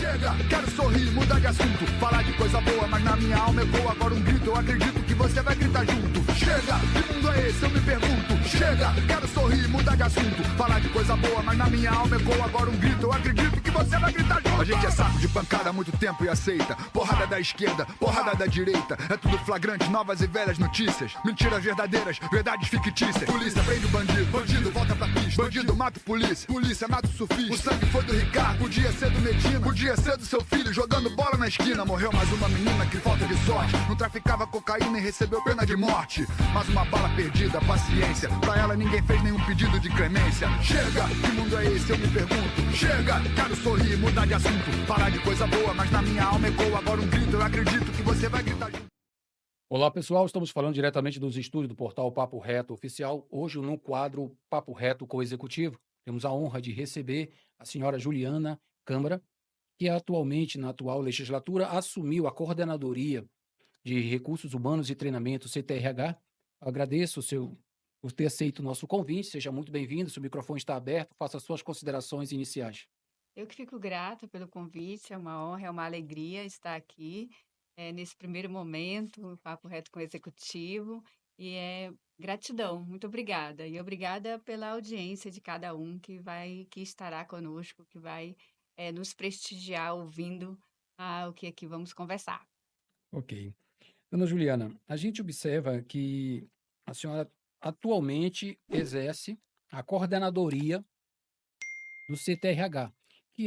Chega, quero sorrir, mudar de assunto. Falar de coisa boa, mas na minha alma ecoa agora um grito. Eu acredito que você vai gritar junto. Chega, que mundo é esse? Eu me pergunto. Chega, quero sorrir, mudar de assunto. Falar de coisa boa, mas na minha alma ecoa agora um grito. Eu acredito que você vai gritar junto. A gente é saco de pancada há muito tempo e aceita. Porrada da esquerda, porrada da direita. É tudo flagrante, novas e velhas notícias. Mentiras verdadeiras, verdades fictícias. Polícia prende o bandido, bandido volta pra pista. Bandido mata o polícia, polícia mata o surfista. O sangue foi do Ricardo, podia ser do Medina. Podia ser do seu filho jogando bola na esquina. Morreu mais uma menina que falta de sorte. Não traficava cocaína e recebeu pena de morte. Mais uma bala perdida, paciência. Pra ela ninguém fez nenhum pedido de clemência. Chega, que mundo é esse? Eu me pergunto. Chega, quero sorrir, mudar de assunto. Falar de coisa boa, mas na minha alma ecoa agora um grito. Eu acredito que você vai gritar junto. Olá, pessoal. Estamos falando diretamente dos estúdios do portal Papo Reto Oficial. Hoje, no quadro Papo Reto com o Executivo, temos a honra de receber a senhora Juliana Câmara, que atualmente, na atual legislatura, assumiu a coordenadoria de Recursos Humanos e Treinamento, CTRH. Agradeço por ter aceito o nosso convite. Seja muito bem-vindo. Seu microfone está aberto. Faça as suas considerações iniciais. Eu que fico grata pelo convite, é uma honra, é uma alegria estar aqui, nesse primeiro momento, papo reto com o executivo, e é gratidão, muito obrigada. E obrigada pela audiência de cada um que estará conosco, que vai, nos prestigiar ouvindo, o que aqui vamos conversar. Ok. Dona Juliana, a gente observa que a senhora atualmente exerce a coordenadoria do CTRH, que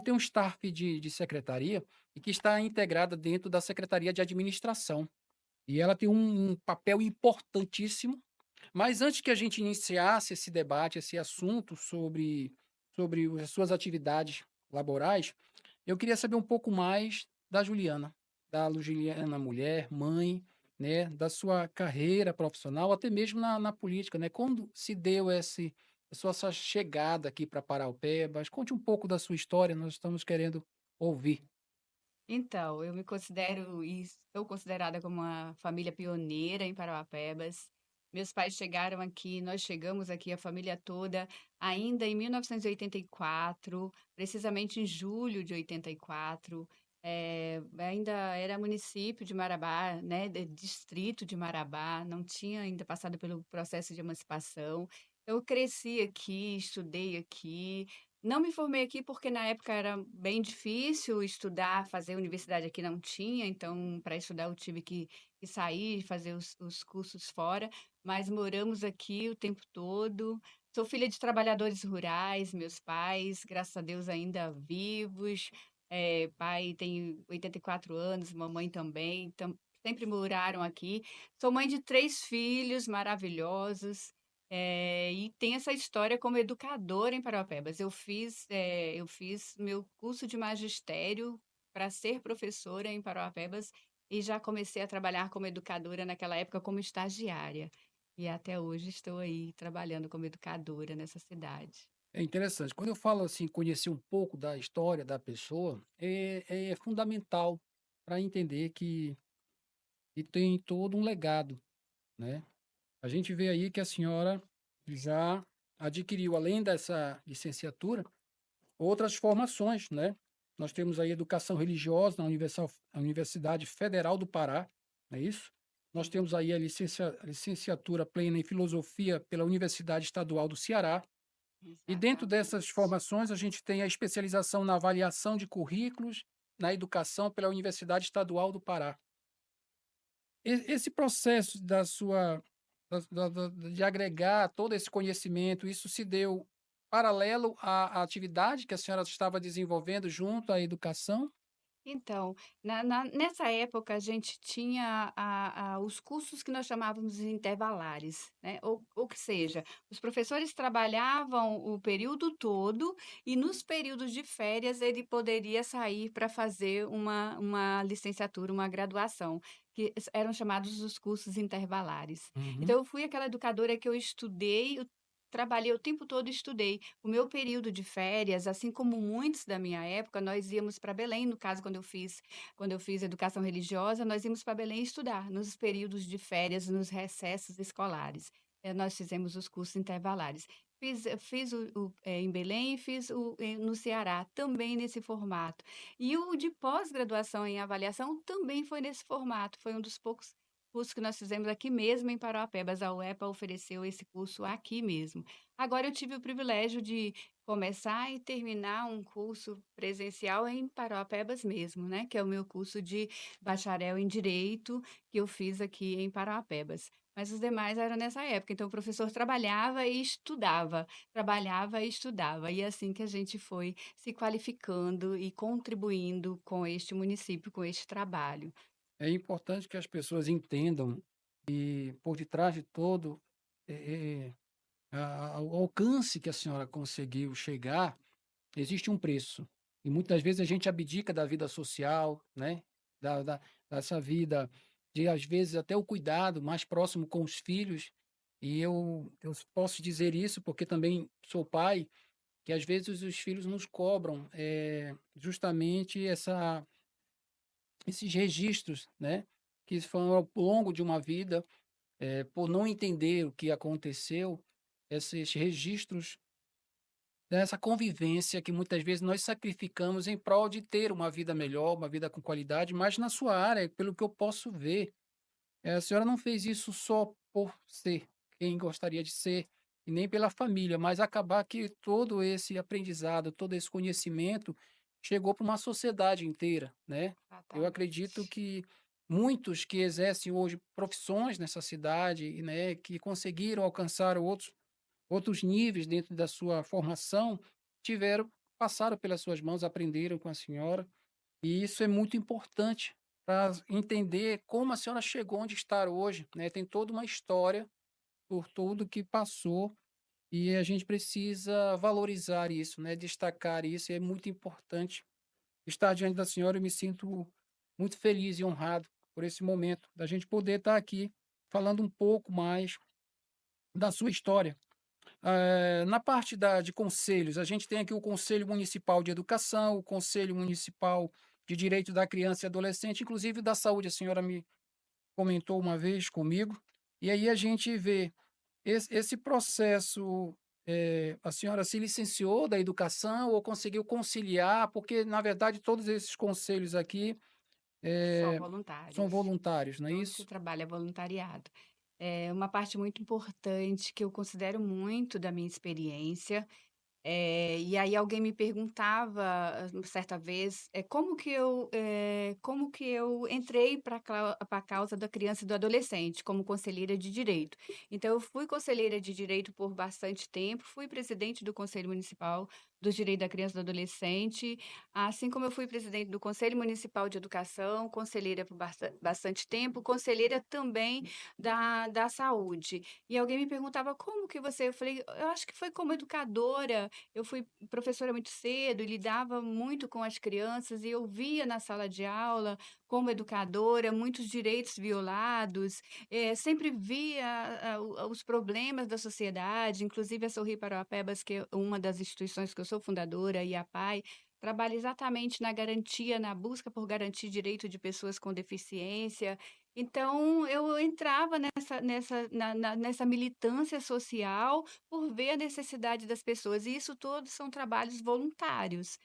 tem um staff de secretaria e que está integrada dentro da Secretaria de Administração. E ela tem um papel importantíssimo. Mas antes que a gente iniciasse esse debate, esse assunto sobre as suas atividades laborais, eu queria saber um pouco mais da Juliana mulher, mãe, né, da sua carreira profissional, até mesmo na política, né? Quando se deu essa chegada aqui para Paraupebas? Conte um pouco da sua história, nós estamos querendo ouvir. Então, eu me considero e sou considerada como uma família pioneira em Parauapebas. Meus pais chegaram aqui, nós chegamos aqui, a família toda, ainda em 1984, precisamente em julho de 84. Ainda era município de Marabá, né, distrito de Marabá, não tinha ainda passado pelo processo de emancipação. Eu cresci aqui, estudei aqui, não me formei aqui porque na época era bem difícil estudar, fazer universidade aqui não tinha, então para estudar eu tive que sair, fazer os cursos fora, mas moramos aqui o tempo todo. Sou filha de trabalhadores rurais, meus pais, graças a Deus, ainda vivos. Pai tem 84 anos, mamãe também, então sempre moraram aqui. Sou mãe de 3 filhos maravilhosos. E tem essa história como educadora em Parauapebas. Eu fiz meu curso de magistério para ser professora em Parauapebas e já comecei a trabalhar como educadora naquela época como estagiária. E até hoje estou aí trabalhando como educadora nessa cidade. É interessante. Quando eu falo assim, conhecer um pouco da história da pessoa, é fundamental para entender que tem todo um legado, né? A gente vê aí que a senhora já adquiriu, além dessa licenciatura, outras formações, né? Nós temos aí educação religiosa na Universidade Federal do Pará, não é isso? Nós Sim, temos aí a licenciatura plena em filosofia pela Universidade Estadual do Ceará. E dentro dessas exatamente. formações, a gente tem a especialização na avaliação de currículos na educação pela Universidade Estadual do Pará. Esse processo de agregar todo esse conhecimento, isso se deu paralelo à atividade que a senhora estava desenvolvendo junto à educação? Então, nessa época a gente tinha os cursos que nós chamávamos de intervalares, né, ou que seja, os professores trabalhavam o período todo e nos períodos de férias ele poderia sair para fazer uma licenciatura, uma graduação, que eram chamados os cursos intervalares. Uhum. Então eu fui aquela educadora que eu estudei, eu trabalhei o tempo todo e estudei. O meu período de férias, assim como muitos da minha época, nós íamos para Belém, no caso, quando eu fiz educação religiosa, nós íamos para Belém estudar, nos períodos de férias, nos recessos escolares. Nós fizemos os cursos intervalares. Fiz em Belém e fiz no Ceará, também nesse formato. E o de pós-graduação em avaliação também foi nesse formato, foi um dos poucos cursos que nós fizemos aqui mesmo em Parauapebas, a UEPA ofereceu esse curso aqui mesmo. Agora eu tive o privilégio de começar e terminar um curso presencial em Parauapebas mesmo, né, que é o meu curso de bacharel em Direito, que eu fiz aqui em Parauapebas. Mas os demais eram nessa época, então o professor trabalhava e estudava, e é assim que a gente foi se qualificando e contribuindo com este município, com este trabalho. É importante que as pessoas entendam que por detrás de todo o alcance que a senhora conseguiu chegar, existe um preço. E muitas vezes a gente abdica da vida social, né? Da, da, dessa vida, de às vezes até o cuidado mais próximo com os filhos. E eu posso dizer isso porque também sou pai, que às vezes os filhos nos cobram justamente esses registros, né? Que foram ao longo de uma vida, por não entender o que aconteceu, esses registros dessa convivência que muitas vezes nós sacrificamos em prol de ter uma vida melhor, uma vida com qualidade, mas na sua área, pelo que eu posso ver, a senhora não fez isso só por ser quem gostaria de ser, e nem pela família, mas acabar que todo esse aprendizado, todo esse conhecimento chegou para uma sociedade inteira, né? Eu acredito Exatamente. que muitos que exercem hoje profissões nessa cidade, né, que conseguiram alcançar outros níveis dentro da sua formação, passaram pelas suas mãos, aprenderam com a senhora, e isso é muito importante para entender como a senhora chegou onde está hoje, né? Tem toda uma história por tudo que passou e a gente precisa valorizar isso, né? Destacar isso, e é muito importante estar diante da senhora. Eu me sinto muito feliz e honrado por esse momento, da gente poder estar aqui falando um pouco mais da sua história. Na parte de conselhos, a gente tem aqui o Conselho Municipal de Educação, o Conselho Municipal de Direito da Criança e Adolescente, inclusive da Saúde, a senhora me comentou uma vez comigo, e aí a gente vê esse processo. A senhora se licenciou da educação ou conseguiu conciliar? Porque, na verdade, todos esses conselhos aqui São eh, são voluntários. voluntários, não é Todo esse isso? trabalho é voluntariado. É uma parte muito importante que eu considero muito da minha experiência. E aí alguém me perguntava, certa vez, como que eu entrei para a causa da criança e do adolescente, como conselheira de direito. Então eu fui conselheira de direito por bastante tempo, fui presidente do Conselho Municipal do Direito da Criança e do Adolescente, assim como eu fui presidente do Conselho Municipal de Educação, conselheira por bastante tempo, conselheira também da saúde. E alguém me perguntava: "Como que você", eu falei: "Eu acho que foi como educadora, eu fui professora muito cedo e lidava muito com as crianças e eu via na sala de aula, como educadora, muitos direitos violados, sempre via os problemas da sociedade, inclusive a Sorri Parauapebas, que é uma das instituições que eu sou fundadora, e a PAI, trabalha exatamente na garantia, na busca por garantir direito de pessoas com deficiência. Então, eu entrava nessa militância social por ver a necessidade das pessoas, e isso todos são trabalhos voluntários.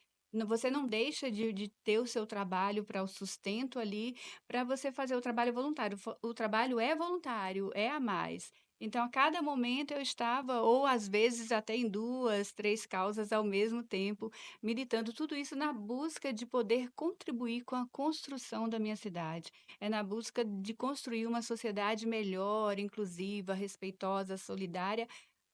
Você não deixa de ter o seu trabalho para o sustento ali, para você fazer o trabalho voluntário. O trabalho é voluntário, é a mais. Então, a cada momento eu estava, ou às vezes até em 2, 3 causas ao mesmo tempo, militando, tudo isso na busca de poder contribuir com a construção da minha cidade. É na busca de construir uma sociedade melhor, inclusiva, respeitosa, solidária,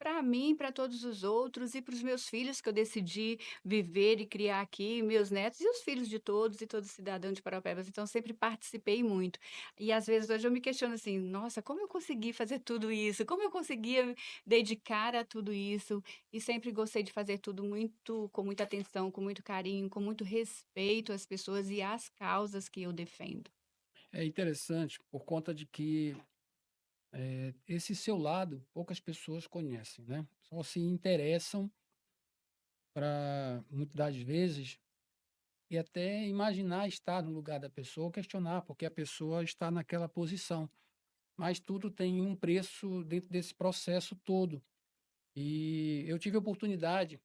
para mim, para todos os outros e para os meus filhos que eu decidi viver e criar aqui, meus netos e os filhos de todos e todo cidadão de Paraupebas. Então, sempre participei muito. E às vezes hoje eu me questiono assim: nossa, como eu consegui fazer tudo isso? Como eu conseguia me dedicar a tudo isso? E sempre gostei de fazer tudo muito, com muita atenção, com muito carinho, com muito respeito às pessoas e às causas que eu defendo. É interessante por conta de que esse seu lado poucas pessoas conhecem, né? Só se interessam para, muitas das vezes, e até imaginar estar no lugar da pessoa, questionar porque a pessoa está naquela posição. Mas tudo tem um preço dentro desse processo todo. E eu tive a oportunidade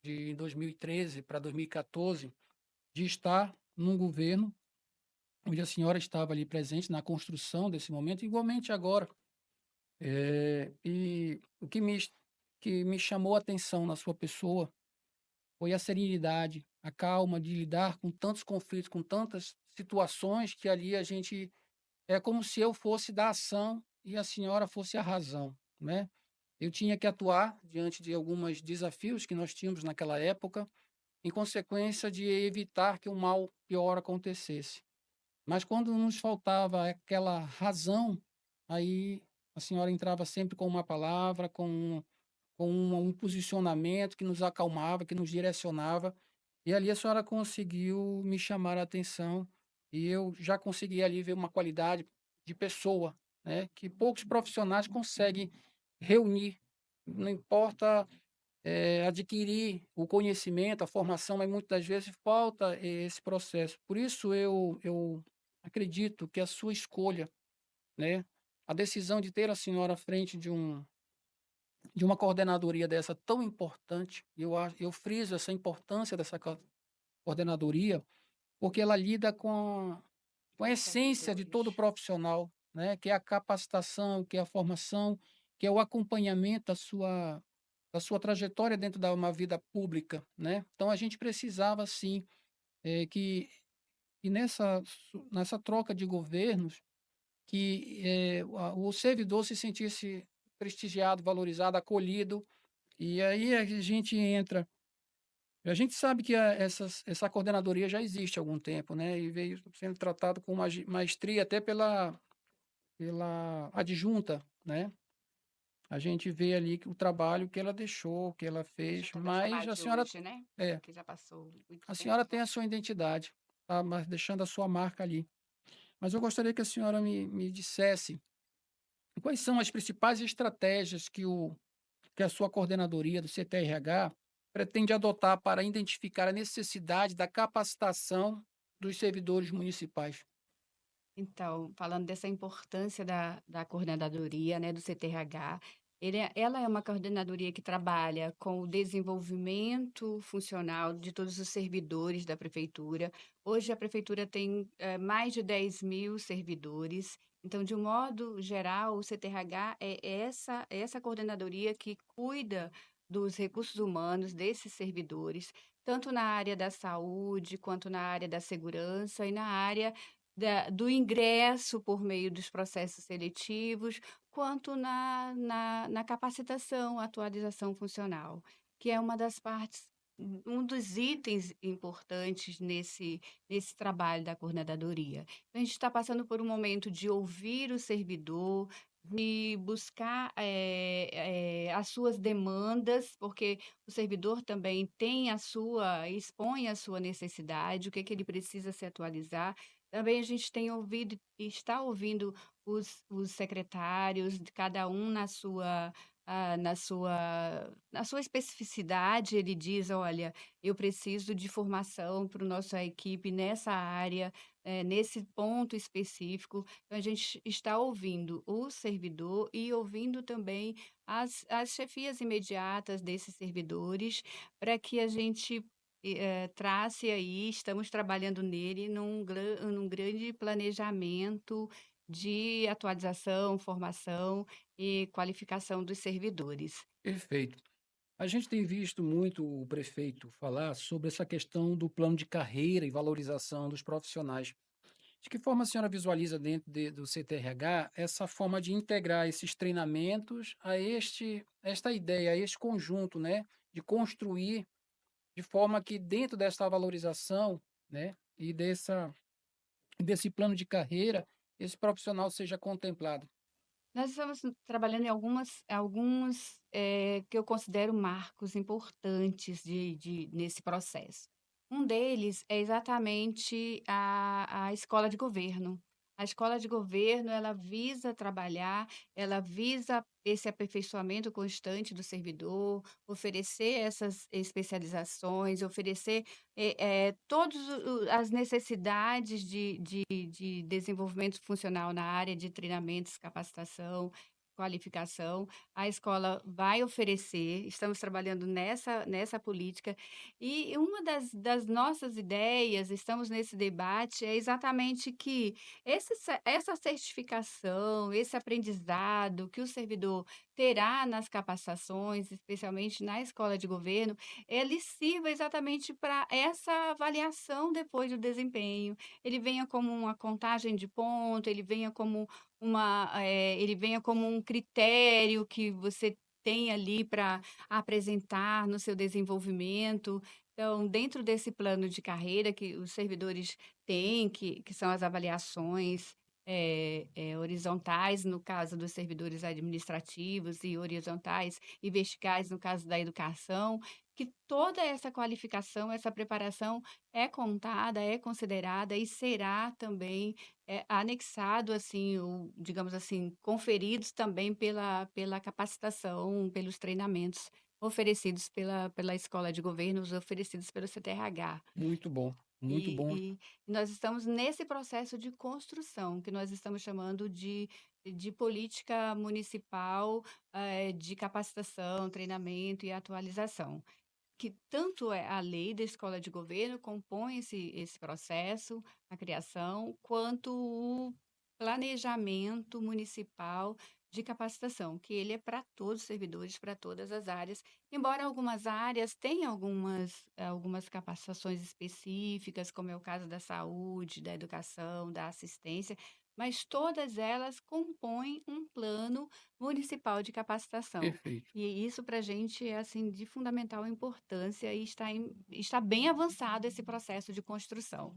de, em 2013 para 2014, de estar num governo onde a senhora estava ali presente na construção desse momento, igualmente agora. E o que me chamou a atenção na sua pessoa foi a serenidade, a calma de lidar com tantos conflitos, com tantas situações que ali a gente é como se eu fosse da ação e a senhora fosse a razão, né? Eu tinha que atuar diante de alguns desafios que nós tínhamos naquela época, em consequência de evitar que o mal pior acontecesse. Mas quando nos faltava aquela razão, aí a senhora entrava sempre com uma palavra, com um posicionamento que nos acalmava, que nos direcionava. E ali a senhora conseguiu me chamar a atenção e eu já consegui ali ver uma qualidade de pessoa, né, que poucos profissionais conseguem reunir. Não importa adquirir o conhecimento, a formação, mas muitas das vezes falta esse processo. Por isso eu acredito que a sua escolha, né, a decisão de ter a senhora à frente de uma coordenadoria dessa tão importante, eu friso essa importância dessa coordenadoria, porque ela lida com a Os essência de todo servidores. profissional, né, que é a capacitação, que é a formação, que é o acompanhamento da sua trajetória dentro da uma vida pública, né? Então a gente precisava sim que nessa troca de governos que o servidor se sentisse prestigiado, valorizado, acolhido, e aí a gente entra. A gente sabe que essa coordenadoria já existe há algum tempo, né? E veio sendo tratado com maestria até pela adjunta, né? A gente vê ali que o trabalho que ela deixou, que ela A fez, junta vai chamar mas de hoje, né? é, Que já passou muito a senhora tempo. tem a sua identidade, tá? Mas deixando a sua marca ali. Mas eu gostaria que a senhora me dissesse quais são as principais estratégias que a sua coordenadoria do CTRH pretende adotar para identificar a necessidade da capacitação dos servidores municipais. Então, falando dessa importância da coordenadoria, né, do CTRH, ela é uma coordenadoria que trabalha com o desenvolvimento funcional de todos os servidores da prefeitura. Hoje a prefeitura tem mais de 10.000 servidores. Então, de um modo geral, o CTRH é essa coordenadoria que cuida dos recursos humanos desses servidores, tanto na área da saúde, quanto na área da segurança e na área do ingresso por meio dos processos seletivos, quanto na capacitação, atualização funcional, que é uma das partes um dos itens importantes nesse trabalho da coordenadoria. Então, a gente está passando por um momento de ouvir o servidor, de buscar, as suas demandas, porque o servidor também tem a sua expõe a sua necessidade, o que que ele precisa se atualizar. Também a gente tem ouvido e está ouvindo os secretários, de cada um na sua especificidade, ele diz: "Olha, eu preciso de formação para o nossa equipe nessa área, nesse ponto específico". Então a gente está ouvindo o servidor e ouvindo também as chefias imediatas desses servidores, para que a gente trace aí, estamos trabalhando nele num grande planejamento de atualização, formação e qualificação dos servidores. Perfeito. A gente tem visto muito o prefeito falar sobre essa questão do plano de carreira e valorização dos profissionais. De que forma a senhora visualiza dentro do CTRH essa forma de integrar esses treinamentos a esta ideia, a este conjunto, né, de construir de forma que dentro dessa valorização, né, e desse plano de carreira, esse profissional seja contemplado? Nós estamos trabalhando em alguns, que eu considero marcos importantes nesse processo. Um deles é exatamente a escola de governo. A escola de governo, ela visa trabalhar, ela visa esse aperfeiçoamento constante do servidor, oferecer essas especializações, oferecer, todos as necessidades de desenvolvimento funcional na área de treinamentos, capacitação, qualificação, a escola vai oferecer, estamos trabalhando nessa política, e uma das nossas ideias, estamos nesse debate, é exatamente que essa certificação, esse aprendizado que o servidor terá nas capacitações, especialmente na escola de governo, ele sirva exatamente para essa avaliação depois do desempenho. Ele venha como uma contagem de ponto, ele venha como um critério que você tem ali para apresentar no seu desenvolvimento. Então, dentro desse plano de carreira que os servidores têm, que são as avaliações horizontais, no caso dos servidores administrativos, e horizontais e verticais, no caso da educação, que toda essa qualificação, essa preparação é contada, é considerada e será também anexado, assim, ou, digamos assim, conferidos também pela capacitação, pelos treinamentos oferecidos pela escola de governos, oferecidos pelo CTRH. Muito bom, muito E bom. e nós estamos nesse processo de construção, que nós estamos chamando de política municipal, de capacitação, treinamento e atualização, que tanto é a lei da escola de governo compõe esse processo, a criação, quanto o planejamento municipal de capacitação, que ele é para todos os servidores, para todas as áreas, embora algumas áreas tenham algumas capacitações específicas, como é o caso da saúde, da educação, da assistência, mas todas elas compõem um plano municipal de capacitação. Perfeito. E isso para a gente é, assim, de fundamental importância e está bem avançado esse processo de construção.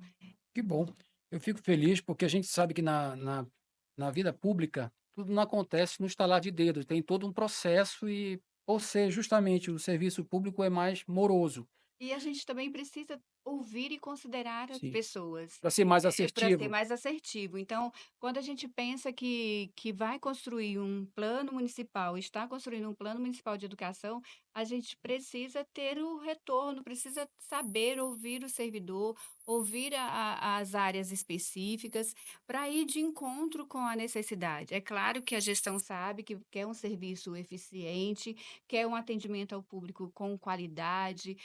Que bom. Eu fico feliz porque a gente sabe que na vida pública tudo não acontece no estalar de dedos, tem todo um processo e, por ser justamente o serviço público é mais moroso, E a gente também precisa ouvir e considerar as sim, pessoas, para ser mais para ser assertivo. mais assertivo. Então, quando a gente pensa que vai construir um plano municipal, está construindo um plano municipal de educação, a gente precisa ter o retorno, precisa saber ouvir o servidor, ouvir as áreas específicas, para ir de encontro com a necessidade. É claro que a gestão sabe que quer um serviço eficiente, quer um atendimento ao público com qualidade,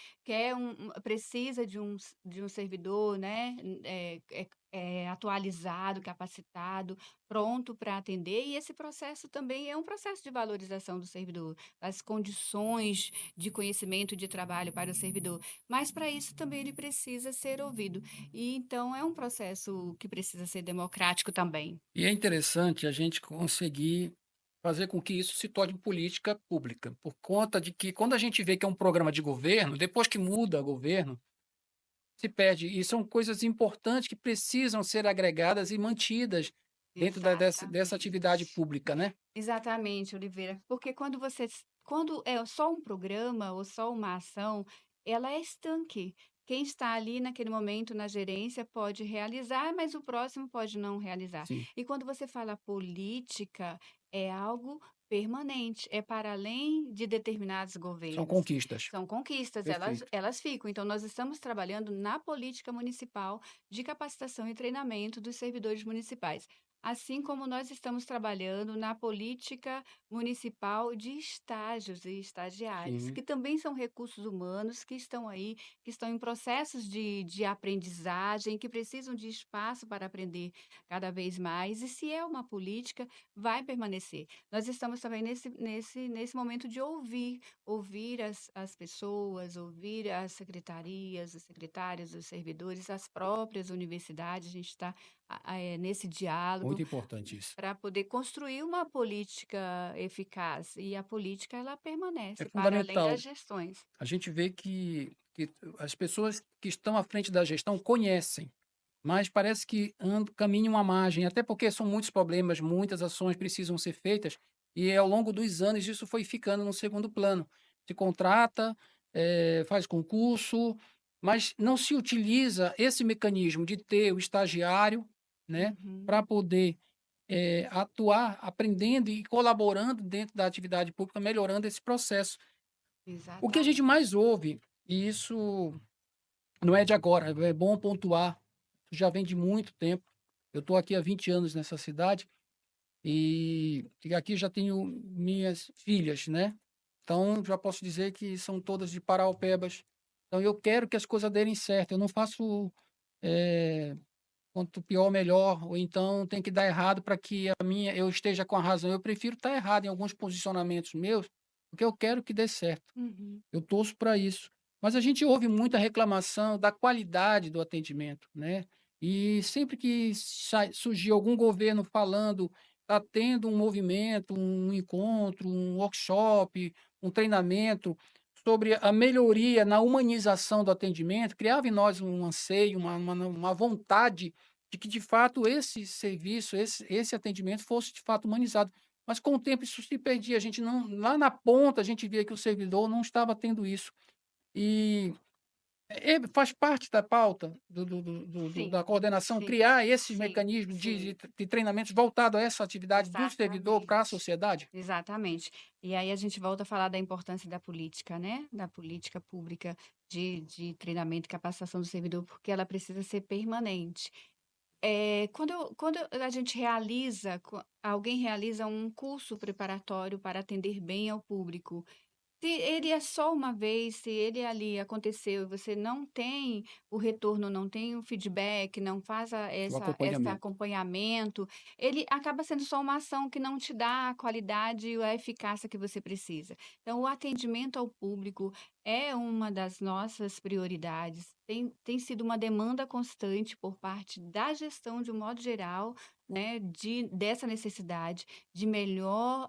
precisa de um servidor, né, atualizado, capacitado, pronto para atender, e esse processo também é um processo de valorização do servidor, as condições de conhecimento e de trabalho para o servidor, mas para isso também ele precisa ser ouvido. E então é um processo que precisa ser democrático também. E é interessante a gente conseguir fazer com que isso se torne política pública, por conta de que quando a gente vê que é um programa de governo, depois que muda governo, se perde. E são coisas importantes que precisam ser agregadas e mantidas dentro dessa atividade Exatamente. pública, né? Exatamente, Oliveira, porque quando é só um programa ou só uma ação, ela é estanque. Quem está ali naquele momento na gerência pode realizar, mas o próximo pode não realizar. Sim, E quando você fala política, é algo permanente, é para além de determinados são governos. conquistas. São conquistas, Perfeito. elas ficam. Então, nós estamos trabalhando na política municipal de capacitação e treinamento dos servidores municipais. Assim como nós estamos trabalhando na política municipal de estágios e estagiários, Sim. que também são recursos humanos que estão aí, que estão em processos de aprendizagem, que precisam de espaço para aprender cada vez mais, e se é uma política, vai permanecer. Nós estamos também nesse momento de ouvir as pessoas, ouvir as secretarias, os secretários, os servidores, as próprias universidades, a gente está nesse diálogo Muito importante isso. para poder construir uma política eficaz, e a política ela É permanece para além das fundamental. gestões. A gente vê que as pessoas que estão à frente da gestão conhecem, mas parece que caminham à margem, até porque são muitos problemas, muitas ações precisam ser feitas, e ao longo dos anos isso foi ficando no segundo plano. Se contrata, faz concurso, mas não se utiliza esse mecanismo de ter o estagiário, né, Uhum, para poder atuar, aprendendo e colaborando dentro da atividade pública, melhorando esse processo. O que a gente exatamente. mais ouve, e isso não é de agora, é bom pontuar, já vem de muito tempo. Eu estou aqui há 20 anos nessa cidade e aqui já tenho minhas filhas, né? Então, já posso dizer que são todas de Paraupebas. Então, eu quero que as coisas derem certo. Eu não faço quanto pior, melhor, ou então tem que dar errado para que eu esteja com a razão. Eu prefiro estar errado em alguns posicionamentos meus, porque eu quero que dê certo. Uhum. Eu torço para isso. Mas a gente ouve muita reclamação da qualidade do atendimento, né? E sempre que surgir algum governo falando, está tendo um movimento, um encontro, um workshop, um treinamento sobre a melhoria na humanização do atendimento, criava em nós um anseio, uma vontade de que, de fato, esse serviço, esse atendimento fosse, de fato, humanizado. Mas com o tempo isso se perdia, a gente não, lá na ponta a gente via que o servidor não estava tendo isso. E faz parte da pauta da Sim, coordenação sim, criar esses sim, mecanismos sim, de treinamentos voltados a essa atividade do servidor para a exatamente. sociedade. Exatamente. E aí a gente volta a falar da importância da política, né? Da política pública de treinamento e capacitação do servidor, porque ela precisa ser permanente. Quando a gente alguém realiza um curso preparatório para atender bem ao público, se ele é só uma vez, se ele ali aconteceu e você não tem o retorno, não tem o feedback, não faz O essa acompanhamento. acompanhamento, ele acaba sendo só uma ação que não te dá a qualidade e a eficácia que você precisa. Então, o atendimento ao público é uma das nossas prioridades. Tem sido uma demanda constante por parte da gestão, de um modo geral, né, dessa necessidade de melhor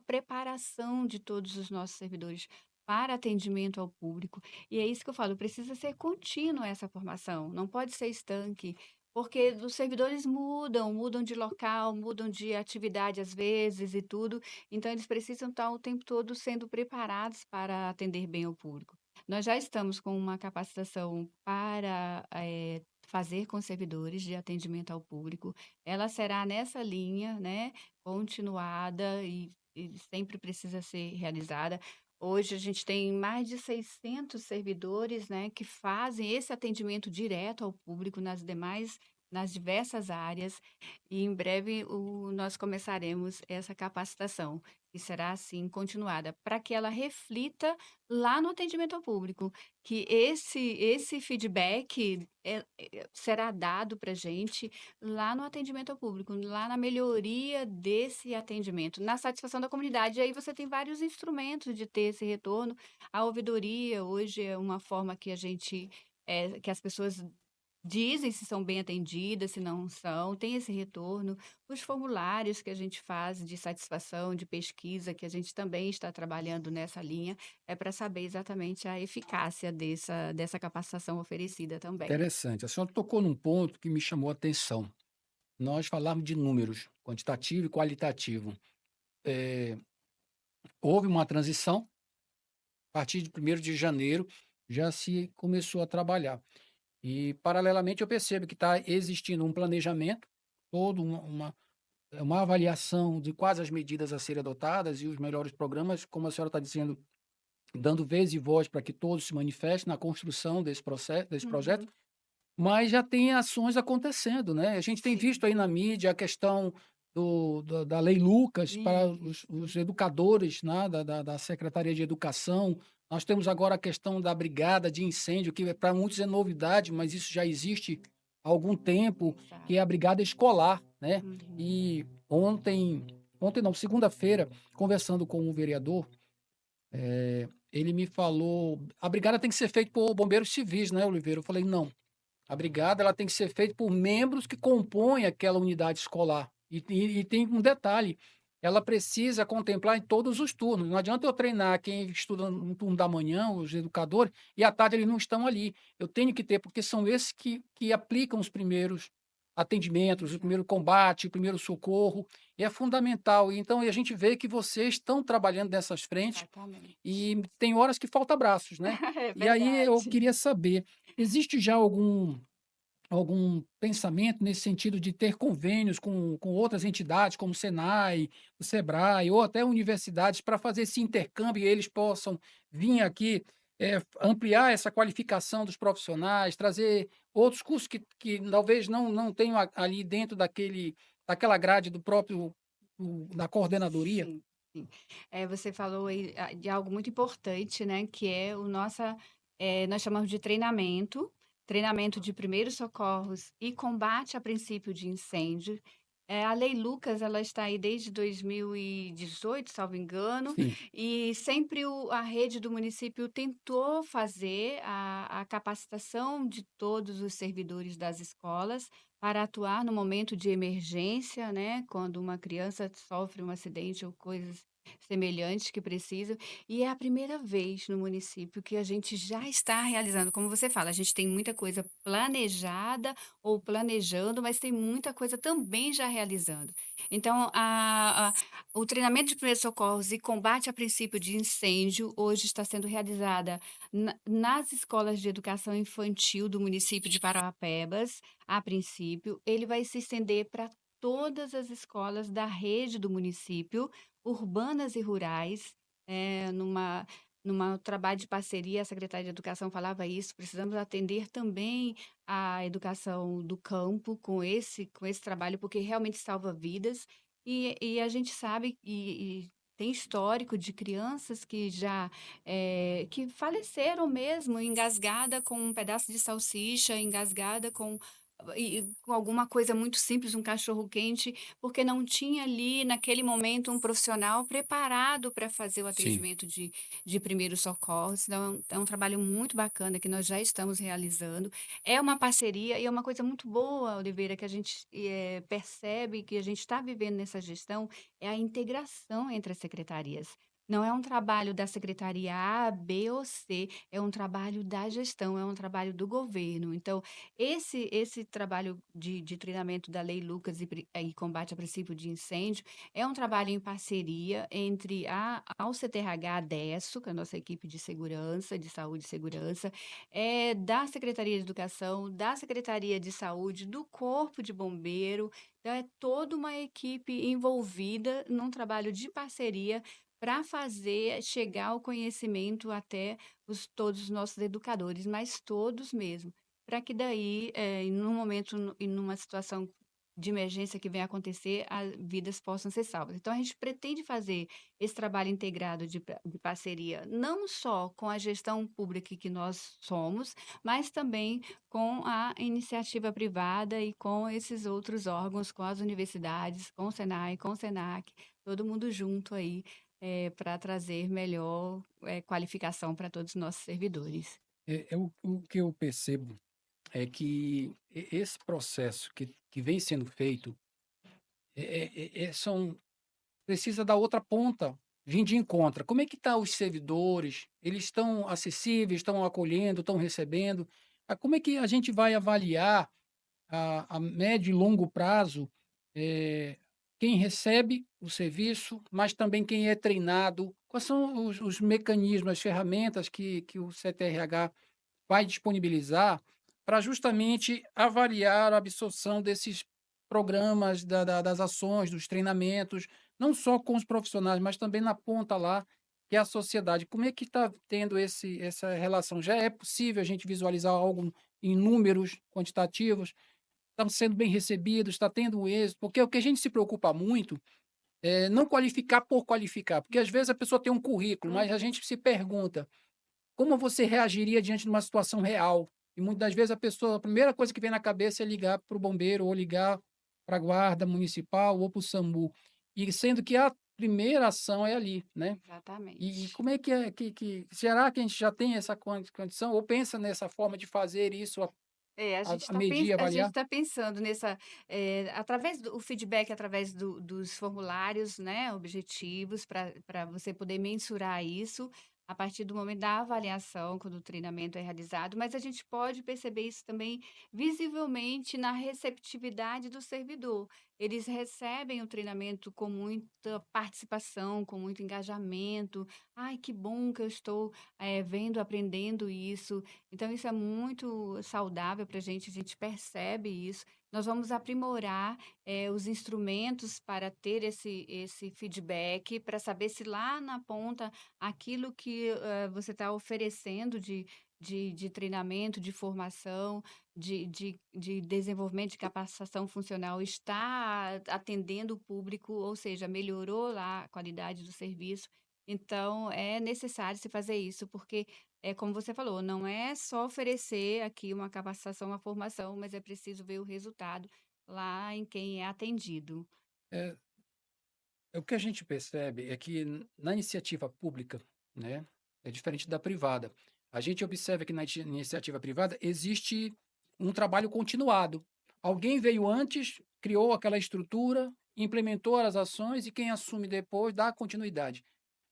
preparação de todos os nossos servidores para atendimento ao público. E é isso que eu falo, precisa ser contínua essa formação, não pode ser estanque, porque os servidores mudam de local, mudam de atividade às vezes e tudo, então eles precisam estar o tempo todo sendo preparados para atender bem ao público. Nós já estamos com uma capacitação para fazer com servidores de atendimento ao público. Ela será nessa linha, né, continuada e sempre precisa ser realizada. Hoje a gente tem mais de 600 servidores, né, que fazem esse atendimento direto ao público nas diversas áreas, e em breve nós começaremos essa capacitação, que será assim continuada, para que ela reflita lá no atendimento ao público, que esse feedback será dado para gente lá no atendimento ao público, lá na melhoria desse atendimento, na satisfação da comunidade. E aí você tem vários instrumentos de ter esse retorno. A ouvidoria hoje é uma forma que que as pessoas dizem se são bem atendidas, se não são, tem esse retorno. Os formulários que a gente faz de satisfação, de pesquisa, que a gente também está trabalhando nessa linha, é para saber exatamente a eficácia dessa capacitação oferecida também. Interessante. A senhora tocou num ponto que me chamou a atenção. Nós falamos de números, quantitativo e qualitativo. Eh, Houve uma transição, a partir de 1º de janeiro já se começou a trabalhar. E, paralelamente, eu percebo que está existindo um planejamento, todo uma avaliação de quais as medidas a serem adotadas e os melhores programas, como a senhora está dizendo, dando vez e voz para que todos se manifestem na construção desse processo, desse projeto, Uhum. mas já tem ações acontecendo, né? A gente tem Sim. visto aí na mídia a questão da Lei Lucas para os Isso. educadores, né, da Secretaria de Educação. Nós temos agora a questão da brigada de incêndio, que para muitos é novidade, mas isso já existe há algum tempo, que é a Exato. brigada escolar, né? Uhum. E ontem não, segunda-feira, conversando com um vereador, ele me falou, a brigada tem que ser feita por bombeiros civis, né, Oliveira? Eu falei, não. A brigada ela tem que ser feita por membros que compõem aquela unidade escolar. E tem um detalhe: ela precisa contemplar em todos os turnos. Não adianta eu treinar quem estuda no turno da manhã, os educadores, e à tarde eles não estão ali. Eu tenho que ter, porque são esses que aplicam os primeiros atendimentos, o Exato. primeiro combate, o primeiro socorro. E é fundamental. Então, a gente vê que vocês estão trabalhando nessas frentes Exatamente. e tem horas que falta braços, né? É E aí eu verdade. queria saber, existe já algum pensamento nesse sentido de ter convênios com outras entidades, como o Senai, o Sebrae, ou até universidades, para fazer esse intercâmbio e eles possam vir aqui, ampliar essa qualificação dos profissionais, trazer outros cursos que talvez não tenham ali dentro daquela grade do próprio da coordenadoria? Sim, sim. Você falou aí, de algo muito importante, né, que é o nossa nós chamamos de treinamento de primeiros socorros e combate a princípio de incêndio. A Lei Lucas, ela está aí desde 2018, salvo engano, Sim, e sempre a rede do município tentou fazer a capacitação de todos os servidores das escolas para atuar no momento de emergência, né, quando uma criança sofre um acidente ou coisas semelhantes que precisam. E é a primeira vez no município que a gente já está realizando, como você fala, a gente tem muita coisa planejada ou planejando, mas tem muita coisa também já realizando. Então, o treinamento de primeiros socorros e combate a princípio de incêndio hoje está sendo realizada nas escolas de educação infantil do município de Parauapebas, a princípio. Ele vai se estender para todas as escolas da rede do município, urbanas e rurais, numa trabalho de parceria, a secretária de Educação falava isso, precisamos atender também a educação do campo com esse trabalho, porque realmente salva vidas. E a gente sabe e tem histórico de crianças que já, que faleceram mesmo, engasgada com um pedaço de salsicha, engasgada com alguma coisa muito simples, um cachorro-quente, porque não tinha ali, naquele momento, um profissional preparado para fazer o sim. atendimento de primeiros socorros. Então, é um trabalho muito bacana que nós já estamos realizando. É uma parceria e é uma coisa muito boa, Oliveira, que a gente percebe que a gente está vivendo nessa gestão, é a integração entre as secretarias. Não é um trabalho da secretaria A, B ou C, é um trabalho da gestão, é um trabalho do governo. Então, esse trabalho de treinamento da Lei Lucas e combate a princípio de incêndio é um trabalho em parceria entre ao CTRH, a DESO, que é a nossa equipe de segurança, de saúde e segurança, da Secretaria de Educação, da Secretaria de Saúde, do Corpo de Bombeiro. Então, é toda uma equipe envolvida num trabalho de parceria para fazer chegar o conhecimento até todos os nossos educadores, mas todos mesmo. Para que daí, em um momento, em numa situação de emergência que venha acontecer, as vidas possam ser salvas. Então a gente pretende fazer esse trabalho integrado de parceria, não só com a gestão pública que nós somos, mas também com a iniciativa privada e com esses outros órgãos, com as universidades, com o Senai, com o Senac, todo mundo junto aí, para trazer melhor, qualificação para todos os nossos servidores. O que eu percebo é que esse processo que vem sendo feito precisa da outra ponta vir de encontro. Como é que estão os servidores? Eles estão acessíveis, estão acolhendo, estão recebendo? Como é que a gente vai avaliar a médio e longo prazo eh, quem recebe o serviço, mas também quem é treinado? Quais são os mecanismos, as ferramentas que o CTRH vai disponibilizar para justamente avaliar a absorção desses programas, das ações, dos treinamentos, não só com os profissionais, mas também na ponta lá, que é a sociedade. Como é que está tendo essa relação? Já é possível a gente visualizar algo em números quantitativos? Estão sendo bem recebidos? Está tendo êxito? Porque o que a gente se preocupa muito é não qualificar por qualificar, porque às vezes a pessoa tem um currículo, mas a Uhum. gente se pergunta como você reagiria diante de uma situação real? E muitas das vezes a primeira coisa que vem na cabeça é ligar para o bombeiro ou ligar para a guarda municipal ou para o SAMU. E sendo que a primeira ação é ali, né? E Exatamente. como é que é será que a gente já tem essa condição ou pensa nessa forma de fazer isso, A gente a está medir, a gente avaliar? tá pensando nessa, através do o feedback, através dos formulários, né, objetivos, para você poder mensurar isso, a partir do momento da avaliação, quando o treinamento é realizado, mas a gente pode perceber isso também visivelmente na receptividade do servidor. Eles recebem o treinamento com muita participação, com muito engajamento. "Ai, que bom que eu estou, vendo, aprendendo isso". Então isso é muito saudável para a gente percebe isso. Nós vamos aprimorar, os instrumentos para ter esse feedback, para saber se lá na ponta aquilo que, você está oferecendo de treinamento, de formação, de desenvolvimento de capacitação funcional está atendendo o público, ou seja, melhorou lá a qualidade do serviço. Então, é necessário se fazer isso, porque, é como você falou, não é só oferecer aqui uma capacitação, uma formação, mas é preciso ver o resultado lá em quem é atendido. É, o que a gente percebe é que na iniciativa pública, né, é diferente da privada. A gente observa que na iniciativa privada existe um trabalho continuado. Alguém veio antes, criou aquela estrutura, implementou as ações e quem assume depois dá continuidade.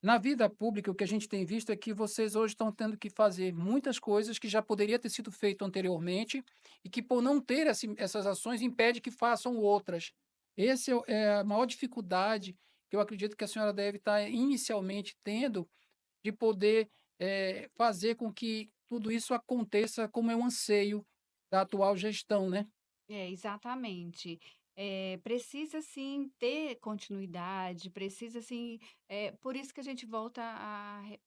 Na vida pública, o que a gente tem visto é que vocês hoje estão tendo que fazer muitas coisas que já poderia ter sido feito anteriormente e que, por não ter essas ações, impede que façam outras. Essa é a maior dificuldade que eu acredito que a senhora deve estar inicialmente tendo de poder fazer com que tudo isso aconteça como é um anseio da atual gestão, né? É, exatamente. Precisa sim ter continuidade, precisa sim, por isso que a gente volta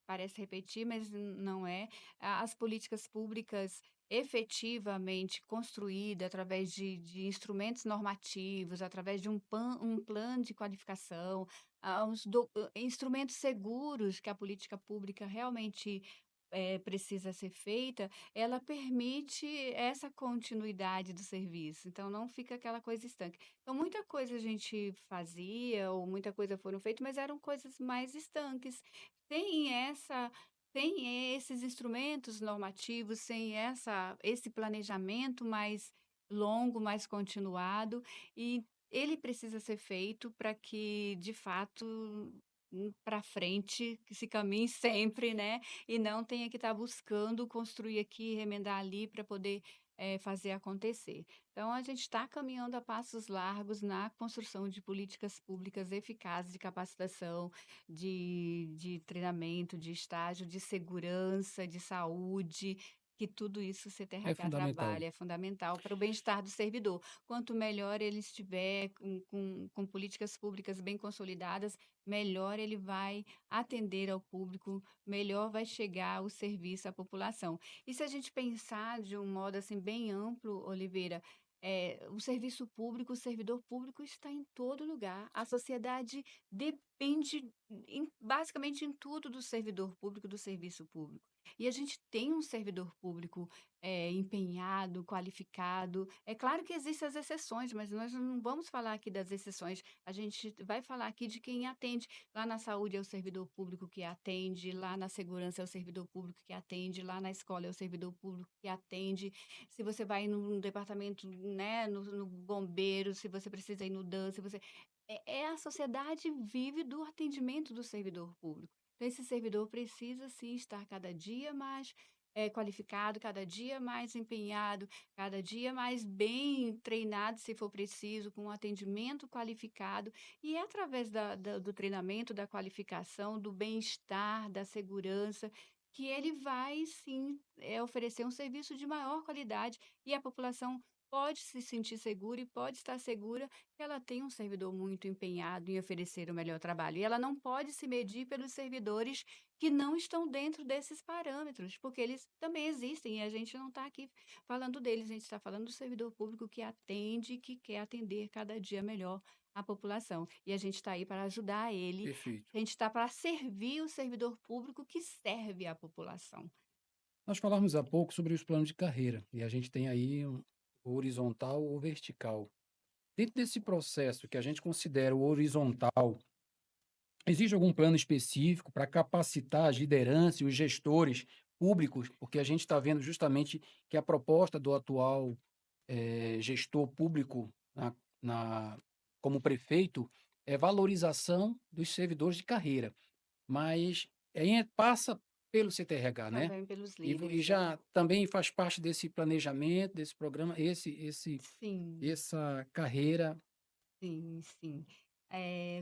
parece repetir, mas não é, as políticas públicas efetivamente construídas através de instrumentos normativos, através de um plano de qualificação, instrumentos seguros que a política pública realmente precisa ser feita, ela permite essa continuidade do serviço, então não fica aquela coisa estanque. Então muita coisa a gente fazia ou muita coisa foram feitas, mas eram coisas mais estanques. Sem essa sem esses instrumentos normativos, sem esse planejamento mais longo, mais continuado, e ele precisa ser feito para que, de fato, para frente, que se caminhe sempre, né, e não tenha que estar buscando construir aqui, remendar ali para poder, fazer acontecer. Então a gente está caminhando a passos largos na construção de políticas públicas eficazes de capacitação, de treinamento, de estágio, de segurança, de saúde, que tudo isso o É CTRH fundamental. trabalha, é fundamental para o bem-estar do servidor. Quanto melhor ele estiver com políticas públicas bem consolidadas, melhor ele vai atender ao público, melhor vai chegar o serviço à população. E se a gente pensar de um modo assim bem amplo, Oliveira, o serviço público, o servidor público está em todo lugar. A sociedade depende basicamente em tudo do servidor público, do serviço público. E a gente tem um servidor público empenhado, qualificado. É claro que existem as exceções, mas nós não vamos falar aqui das exceções. A gente vai falar aqui de quem atende. Lá na saúde é o servidor público que atende, lá na segurança é o servidor público que atende, lá na escola é o servidor público que atende. Se você vai no departamento, né, no bombeiro, se você precisa ir no DAN, se você. A sociedade vive do atendimento do servidor público. Então, esse servidor precisa sim estar cada dia mais qualificado, cada dia mais empenhado, cada dia mais bem treinado, se for preciso, com um atendimento qualificado. E é através do treinamento, da qualificação, do bem-estar, da segurança, que ele vai sim oferecer um serviço de maior qualidade e a população pode se sentir segura e pode estar segura que ela tem um servidor muito empenhado em oferecer o melhor trabalho. E ela não pode se medir pelos servidores que não estão dentro desses parâmetros, porque eles também existem e a gente não está aqui falando deles, a gente está falando do servidor público que atende, que quer atender cada dia melhor a população. E a gente está aí para ajudar ele, Perfeito. a gente está para servir o servidor público que serve a população. Nós falamos há pouco sobre os planos de carreira e a gente tem aí o horizontal ou vertical. Dentro desse processo que a gente considera o horizontal, existe algum plano específico para capacitar as lideranças e os gestores públicos? Porque a gente está vendo justamente que a proposta do atual gestor público como prefeito é valorização dos servidores de carreira, mas passa pelo CTRH, né? Também pelos E líderes, né? já também faz parte desse planejamento, desse programa, Sim. essa carreira. Sim, sim.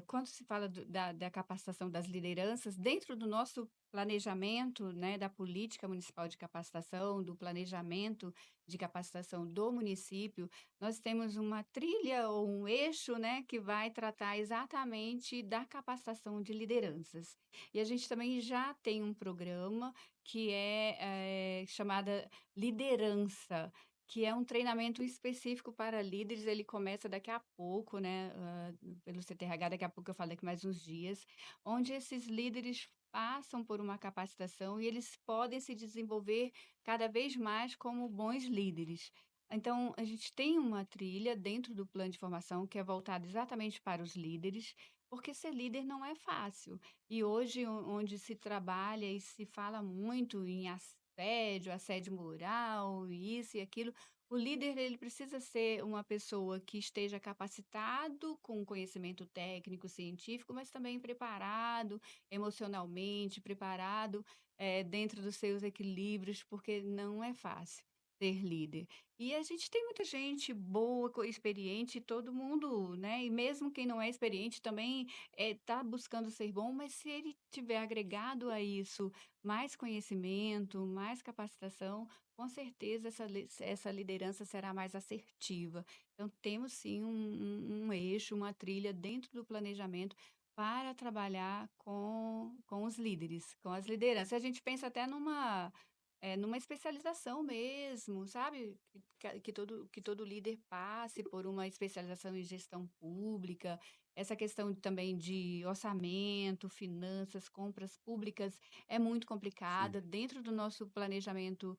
Quando se fala da capacitação das lideranças, dentro do nosso planejamento, né, da política municipal de capacitação, do planejamento de capacitação do município, nós temos uma trilha ou um eixo, né, que vai tratar exatamente da capacitação de lideranças. E a gente também já tem um programa que é chamada Liderança, que é um treinamento específico para líderes. Ele começa daqui a pouco, né, pelo CTRH, daqui a pouco eu falo daqui mais uns dias, onde esses líderes passam por uma capacitação e eles podem se desenvolver cada vez mais como bons líderes. Então, a gente tem uma trilha dentro do plano de formação que é voltada exatamente para os líderes, porque ser líder não é fácil. E hoje, onde se trabalha e se fala muito em assédio moral, isso e aquilo, o líder ele precisa ser uma pessoa que esteja capacitado com conhecimento técnico, científico, mas também preparado emocionalmente, preparado, dentro dos seus equilíbrios, porque não é fácil ser líder. E a gente tem muita gente boa, experiente, todo mundo, né? E mesmo quem não é experiente também está buscando ser bom, mas se ele tiver agregado a isso mais conhecimento, mais capacitação, com certeza essa liderança será mais assertiva. Então, temos sim um eixo, uma trilha dentro do planejamento para trabalhar com os líderes, com as lideranças. A gente pensa até numa especialização mesmo, sabe? Que todo líder passe por uma especialização em gestão pública. Essa questão também de orçamento, finanças, compras públicas é muito Sim. complicada. Dentro do nosso planejamento,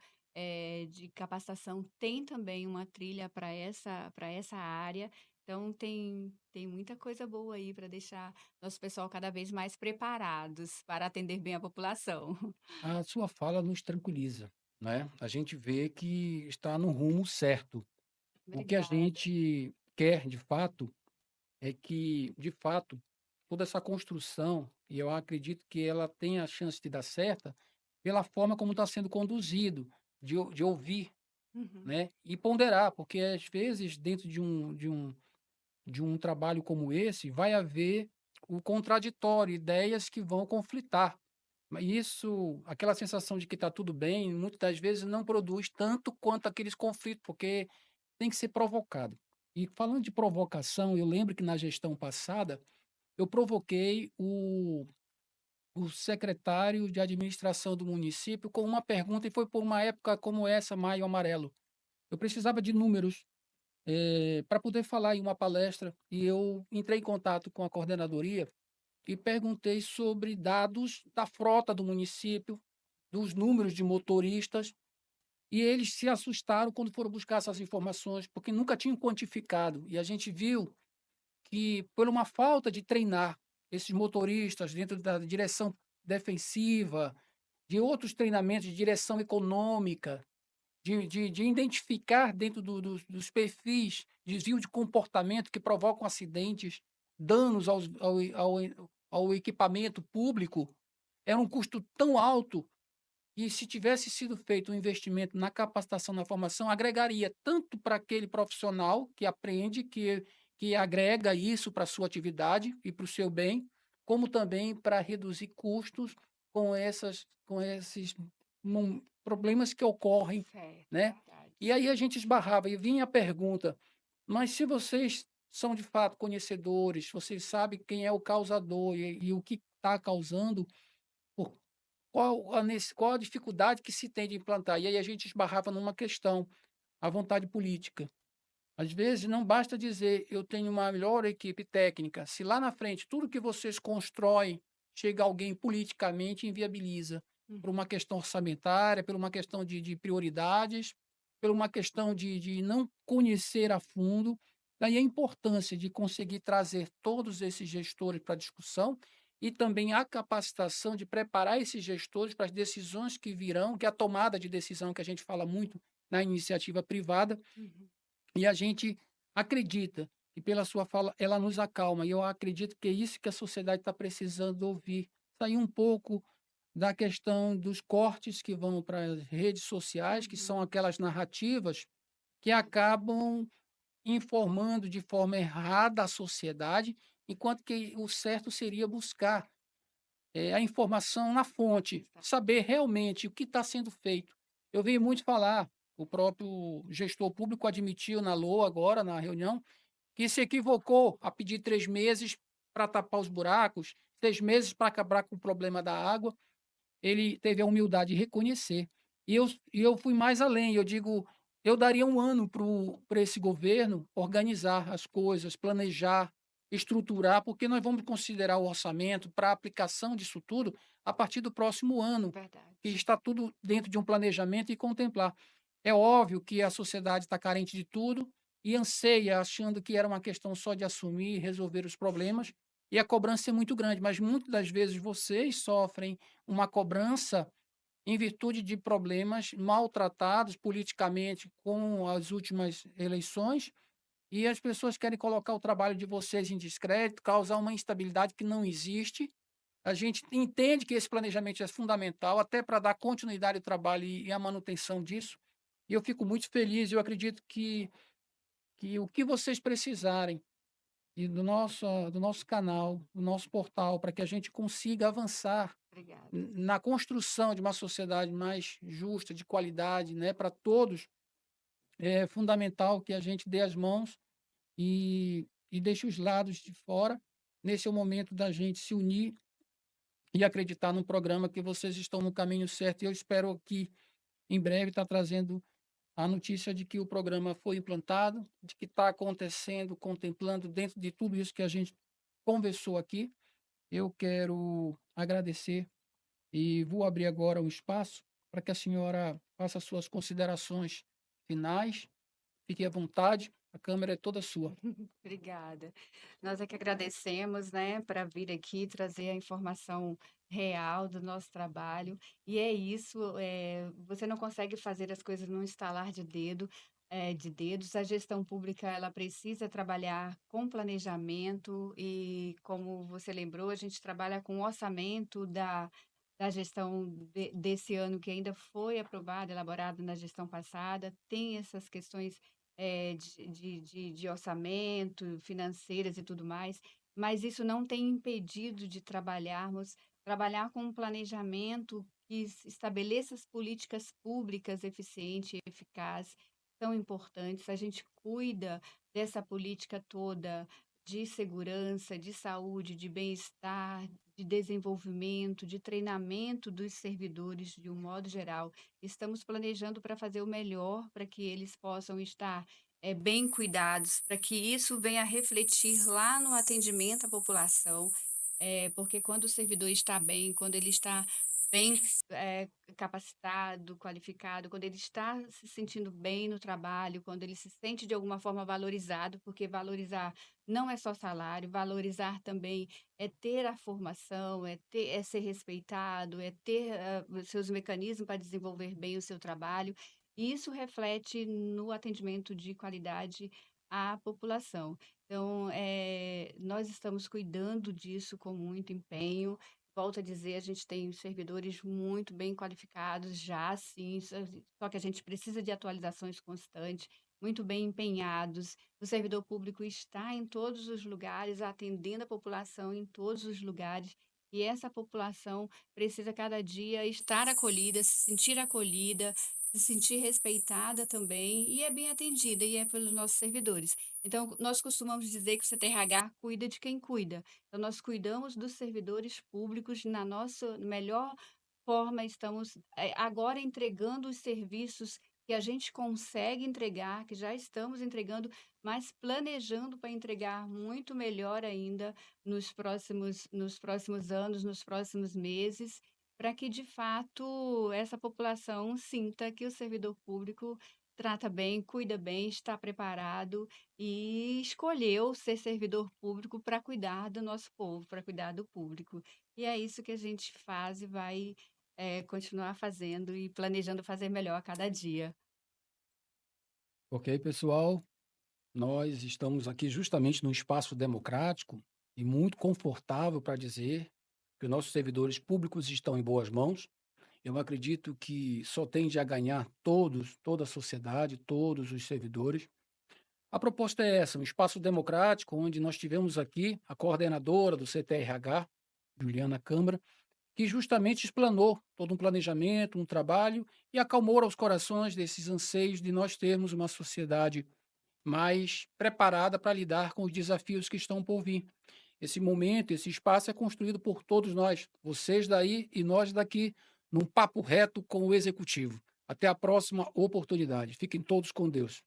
de capacitação, tem também uma trilha para essa área. Então, tem muita coisa boa aí para deixar nosso pessoal cada vez mais preparados para atender bem a população. A sua fala nos tranquiliza, né? A gente vê que está no rumo certo. O que a Obrigada. gente quer, de fato, é que, de fato, toda essa construção, e eu acredito que ela tem a chance de dar certa, pela forma como está sendo conduzido, de ouvir, Uhum. né? E ponderar, porque às vezes, dentro de um trabalho como esse, vai haver o contraditório, ideias que vão conflitar. Mas isso, aquela sensação de que está tudo bem, muitas das vezes não produz tanto quanto aqueles conflitos, porque tem que ser provocado. E falando de provocação, eu lembro que na gestão passada eu provoquei o secretário de administração do município com uma pergunta, e foi por uma época como essa, Maio Amarelo. Eu precisava de números para poder falar em uma palestra, e eu entrei em contato com a coordenadoria e perguntei sobre dados da frota do município, dos números de motoristas, e eles se assustaram quando foram buscar essas informações, porque nunca tinham quantificado. E a gente viu que, por uma falta de treinar esses motoristas dentro da direção defensiva, de outros treinamentos de direção econômica, de identificar dentro dos perfis desvio de comportamento que provocam acidentes, danos ao equipamento público, era um custo tão alto e se tivesse sido feito um investimento na capacitação, na formação, agregaria tanto para aquele profissional que aprende, que agrega isso para a sua atividade e para o seu bem, como também para reduzir custos com esses problemas que ocorrem, Certo, né? verdade. E aí a gente esbarrava e vinha a pergunta, mas se vocês são de fato conhecedores, vocês sabem quem é o causador e o que está causando, por qual a dificuldade que se tem de implantar? E aí a gente esbarrava numa questão, a vontade política. Às vezes não basta dizer eu tenho uma melhor equipe técnica, se lá na frente tudo que vocês constroem chega alguém politicamente e inviabiliza, por uma Uhum. questão orçamentária, por uma questão de prioridades, por uma questão de não conhecer a fundo. Daí a importância de conseguir trazer todos esses gestores para a discussão e também a capacitação de preparar esses gestores para as decisões que virão, que é a tomada de decisão que a gente fala muito na iniciativa privada, Uhum. e a gente acredita, e pela sua fala, ela nos acalma, e eu acredito que é isso que a sociedade está precisando ouvir. Sair um pouco da questão dos cortes que vão para as redes sociais, que são Uhum. aquelas narrativas que acabam informando de forma errada a sociedade, enquanto que o certo seria buscar a informação na fonte, saber realmente o que está sendo feito. Eu vi muito falar, o próprio gestor público admitiu na LOA agora, na reunião, que se equivocou a pedir 3 meses para tapar os buracos, 6 meses para acabar com o problema da água. Ele teve a humildade de reconhecer. E eu fui mais além, eu digo, eu daria 1 ano para esse governo organizar as coisas, planejar, estruturar, porque nós vamos considerar o orçamento para a aplicação disso tudo a partir do próximo ano, que Verdade. está tudo dentro de um planejamento e contemplar. É óbvio que a sociedade está carente de tudo e anseia, achando que era uma questão só de assumir e resolver os problemas, e a cobrança é muito grande, mas muitas das vezes vocês sofrem uma cobrança em virtude de problemas maltratados politicamente com as últimas eleições, e as pessoas querem colocar o trabalho de vocês em descrédito, causar uma instabilidade que não existe. A gente entende que esse planejamento é fundamental até para dar continuidade ao trabalho e à manutenção disso. E eu fico muito feliz, eu acredito que o que vocês precisarem e do nosso canal, do nosso portal, para que a gente consiga avançar Obrigada. na construção de uma sociedade mais justa, de qualidade, né, para todos, é fundamental que a gente dê as mãos e deixe os lados de fora. Nesse é o momento da gente se unir e acreditar no programa que vocês estão no caminho certo. E eu espero aqui, em breve, estar trazendo a notícia de que o programa foi implantado, de que está acontecendo, contemplando dentro de tudo isso que a gente conversou aqui. Eu quero agradecer e vou abrir agora o espaço para que a senhora faça suas considerações finais. Fique à vontade, a câmera é toda sua. Obrigada. Nós é que agradecemos, né, para vir aqui trazer a informação real do nosso trabalho. E é isso, você não consegue fazer as coisas num estalar de dedos. A gestão pública, ela precisa trabalhar com planejamento e, como você lembrou, a gente trabalha com o orçamento da gestão desse ano que ainda foi aprovado, elaborado na gestão passada. Tem essas questões de orçamento, financeiras e tudo mais, mas isso não tem impedido de trabalhar com um planejamento que estabeleça as políticas públicas eficientes e eficazes, tão importantes. A gente cuida dessa política toda de segurança, de saúde, de bem-estar, de desenvolvimento, de treinamento dos servidores de um modo geral. Estamos planejando para fazer o melhor para que eles possam estar bem cuidados, para que isso venha a refletir lá no atendimento à população, porque quando o servidor está bem, quando ele está bem capacitado, qualificado, quando ele está se sentindo bem no trabalho, quando ele se sente de alguma forma valorizado, porque valorizar não é só salário, valorizar também é ter a formação, é ser respeitado, é ter os seus mecanismos para desenvolver bem o seu trabalho. E isso reflete no atendimento de qualidade à população. Então, nós estamos cuidando disso com muito empenho. Volto a dizer, a gente tem servidores muito bem qualificados já, sim, só que a gente precisa de atualizações constantes, muito bem empenhados. O servidor público está em todos os lugares, atendendo a população em todos os lugares, e essa população precisa cada dia estar acolhida, se sentir respeitada também, e é bem atendida, e é pelos nossos servidores. Então, nós costumamos dizer que o CTRH cuida de quem cuida. Então, nós cuidamos dos servidores públicos na nossa melhor forma, estamos agora entregando os serviços que a gente consegue entregar, que já estamos entregando, mas planejando para entregar muito melhor ainda nos próximos anos, nos próximos meses, para que de fato essa população sinta que o servidor público trata bem, cuida bem, está preparado e escolheu ser servidor público para cuidar do nosso povo, para cuidar do público. E é isso que a gente faz e vai continuar fazendo e planejando fazer melhor a cada dia. Ok, pessoal? Nós estamos aqui justamente num espaço democrático e muito confortável para dizer que os nossos servidores públicos estão em boas mãos. Eu acredito que só tende a ganhar todos, toda a sociedade, todos os servidores. A proposta é essa, um espaço democrático, onde nós tivemos aqui a coordenadora do CTRH, Juliana Câmara, que justamente explanou todo um planejamento, um trabalho e acalmou aos corações desses anseios de nós termos uma sociedade mais preparada para lidar com os desafios que estão por vir. Esse momento, esse espaço é construído por todos nós, vocês daí e nós daqui, num papo reto com o executivo. Até a próxima oportunidade. Fiquem todos com Deus.